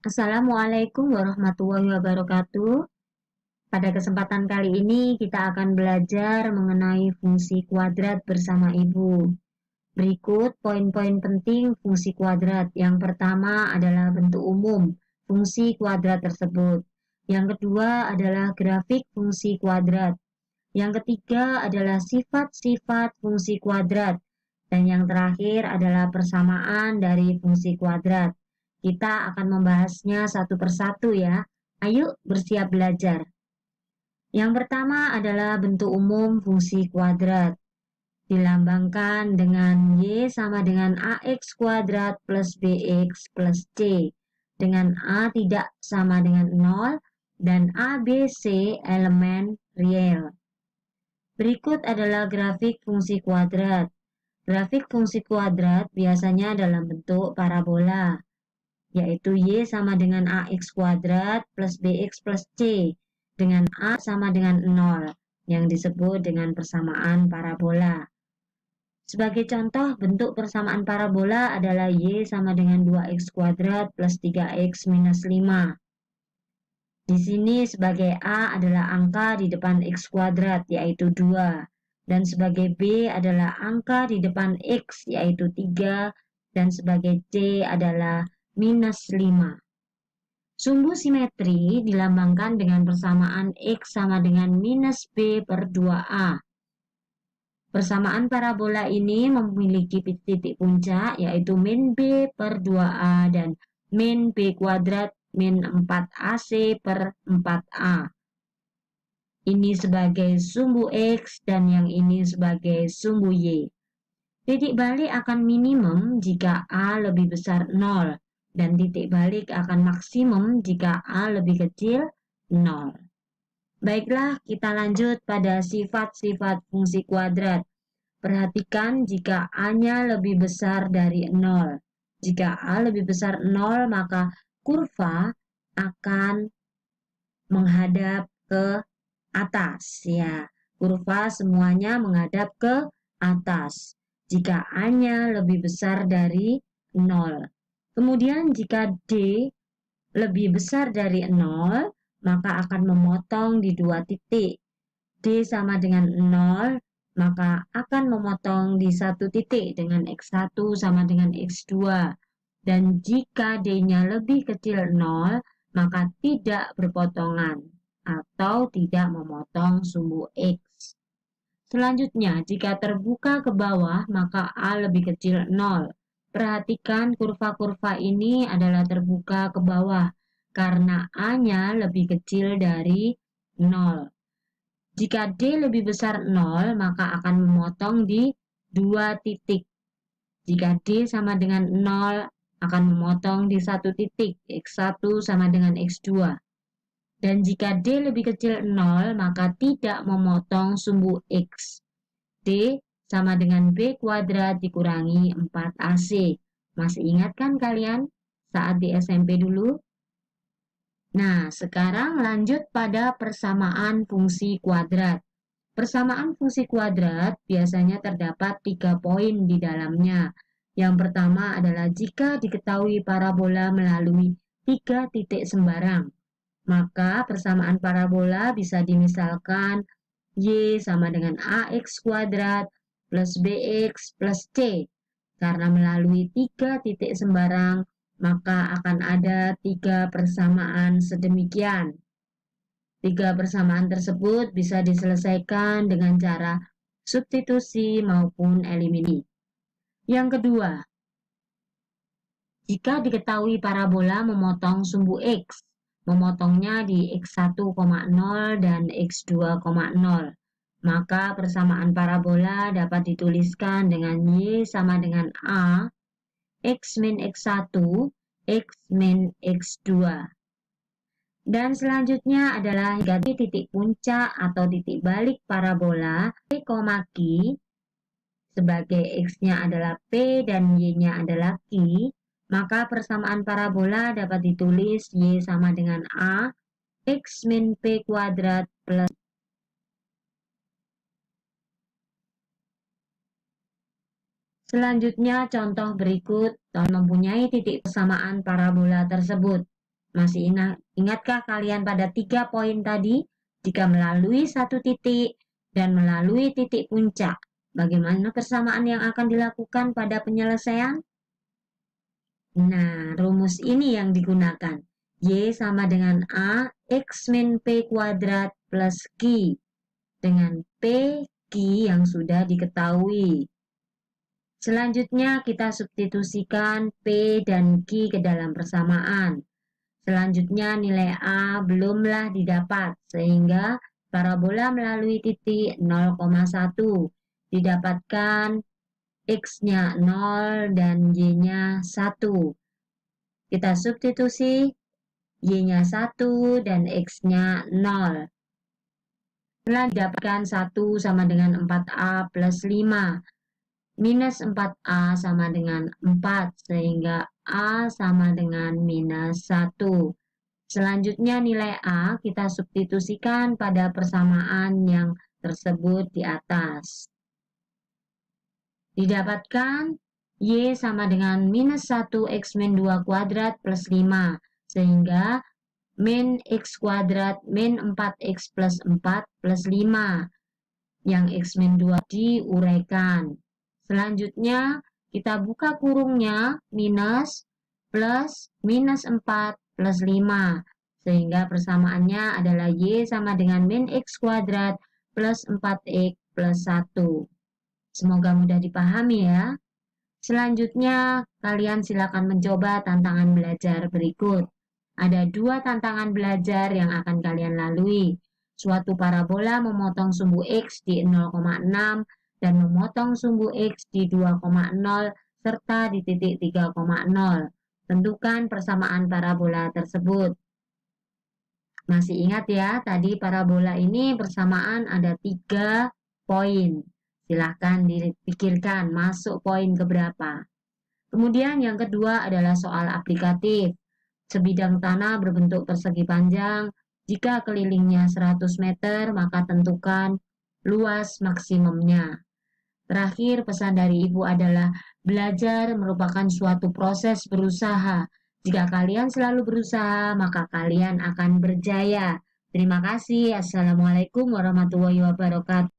Assalamualaikum warahmatullahi wabarakatuh. Pada kesempatan kali ini kita akan belajar mengenai fungsi kuadrat bersama Ibu. Berikut poin-poin penting fungsi kuadrat. Yang pertama adalah bentuk umum fungsi kuadrat tersebut. Yang kedua adalah grafik fungsi kuadrat. Yang ketiga adalah sifat-sifat fungsi kuadrat. Dan yang terakhir adalah persamaan dari fungsi kuadrat. Kita akan membahasnya satu persatu ya. Ayo bersiap belajar. Yang pertama adalah bentuk umum fungsi kuadrat. Dilambangkan dengan Y sama dengan AX kuadrat plus BX plus C. Dengan A tidak sama dengan 0 dan A, B, C elemen real. Berikut adalah grafik fungsi kuadrat. Grafik fungsi kuadrat biasanya dalam bentuk parabola, yaitu Y sama dengan AX kuadrat plus BX plus C, dengan A sama dengan 0, yang disebut dengan persamaan parabola. Sebagai contoh, bentuk persamaan parabola adalah Y sama dengan 2X kuadrat plus 3X minus 5. Di sini sebagai A adalah angka di depan X kuadrat, yaitu 2. Dan sebagai B adalah angka di depan X, yaitu 3. Dan sebagai C adalah minus 5. Sumbu simetri dilambangkan dengan persamaan X sama dengan minus B per 2A. Persamaan parabola ini memiliki titik puncak, yaitu min B per 2A dan min B kuadrat min 4AC per 4A. Ini sebagai sumbu X dan yang ini sebagai sumbu Y. Titik balik akan minimum jika A lebih besar 0 dan titik balik akan maksimum jika A lebih kecil 0. Baiklah, kita lanjut pada sifat-sifat fungsi kuadrat. Perhatikan jika A-nya lebih besar dari 0. Jika A lebih besar 0, maka kurva akan menghadap ke atas ya. Kurva semuanya menghadap ke atas jika A-nya lebih besar dari 0. Kemudian jika D lebih besar dari 0, maka akan memotong di dua titik. D sama dengan 0, maka akan memotong di satu titik dengan X1 sama dengan X2. Dan jika D-nya lebih kecil 0, maka tidak berpotongan atau tidak memotong sumbu X. Selanjutnya, jika terbuka ke bawah, maka A lebih kecil 0. Perhatikan kurva-kurva ini adalah terbuka ke bawah karena A-nya lebih kecil dari 0. Jika D lebih besar 0, maka akan memotong di dua titik. Jika D sama dengan 0, akan memotong di satu titik, X1 sama dengan X2. Dan jika D lebih kecil 0, maka tidak memotong sumbu X. D sama dengan B kuadrat dikurangi 4AC. Masih ingat kan kalian saat di SMP dulu? Nah, sekarang lanjut pada persamaan fungsi kuadrat. Persamaan fungsi kuadrat biasanya terdapat 3 poin di dalamnya. Yang pertama adalah jika diketahui parabola melalui 3 titik sembarang, maka persamaan parabola bisa dimisalkan Y sama dengan AX kuadrat plus BX plus C. Karena melalui 3 titik sembarang, maka akan ada 3 persamaan sedemikian. 3 persamaan tersebut bisa diselesaikan dengan cara substitusi maupun eliminasi. Yang kedua, jika diketahui parabola memotong sumbu X, memotongnya di X1,0 dan X2,0, maka persamaan parabola dapat dituliskan dengan Y sama dengan A, X min X1, X min X2. Dan selanjutnya adalah hingga titik puncak atau titik balik parabola P, Q, sebagai X-nya adalah P dan Y-nya adalah Q, maka persamaan parabola dapat ditulis Y sama dengan A, X min P kuadrat plus. Selanjutnya contoh berikut mempunyai titik persamaan parabola tersebut. Masih ingatkah kalian pada 3 poin tadi? Jika melalui satu titik dan melalui titik puncak, bagaimana persamaan yang akan dilakukan pada penyelesaian? Nah, rumus ini yang digunakan. Y sama dengan A, X min P kuadrat plus Q. Dengan P, Q yang sudah diketahui. Selanjutnya kita substitusikan P dan Q ke dalam persamaan. Selanjutnya nilai A belumlah didapat, sehingga parabola melalui titik 0,1 didapatkan X-nya 0 dan Y-nya 1. Kita substitusi Y-nya 1 dan X-nya 0. Setelah didapatkan 1 sama dengan 4A plus 5. Minus 4A sama dengan 4, sehingga A sama dengan minus 1. Selanjutnya nilai A kita substitusikan pada persamaan yang tersebut di atas. Didapatkan Y sama dengan minus 1 X min 2 kuadrat plus 5, sehingga min X kuadrat min 4X plus 4 plus 5, yang X min 2 diuraikan. Selanjutnya kita buka kurungnya minus plus minus 4 plus 5, sehingga persamaannya adalah Y sama dengan min X kuadrat plus 4X plus 1. Semoga mudah dipahami ya. Selanjutnya, kalian silakan mencoba tantangan belajar berikut. Ada 2 tantangan belajar yang akan kalian lalui. Suatu parabola memotong sumbu X di 0,6 dan memotong sumbu X di 2,0 serta di titik 3,0. Tentukan persamaan parabola tersebut. Masih ingat ya, tadi parabola ini persamaan ada 3 poin. Silahkan dipikirkan masuk poin keberapa. Kemudian yang kedua adalah soal aplikatif. Sebidang tanah berbentuk persegi panjang. Jika kelilingnya 100 meter, maka tentukan luas maksimumnya. Terakhir, pesan dari Ibu adalah belajar merupakan suatu proses berusaha. Jika kalian selalu berusaha, maka kalian akan berjaya. Terima kasih. Assalamualaikum warahmatullahi wabarakatuh.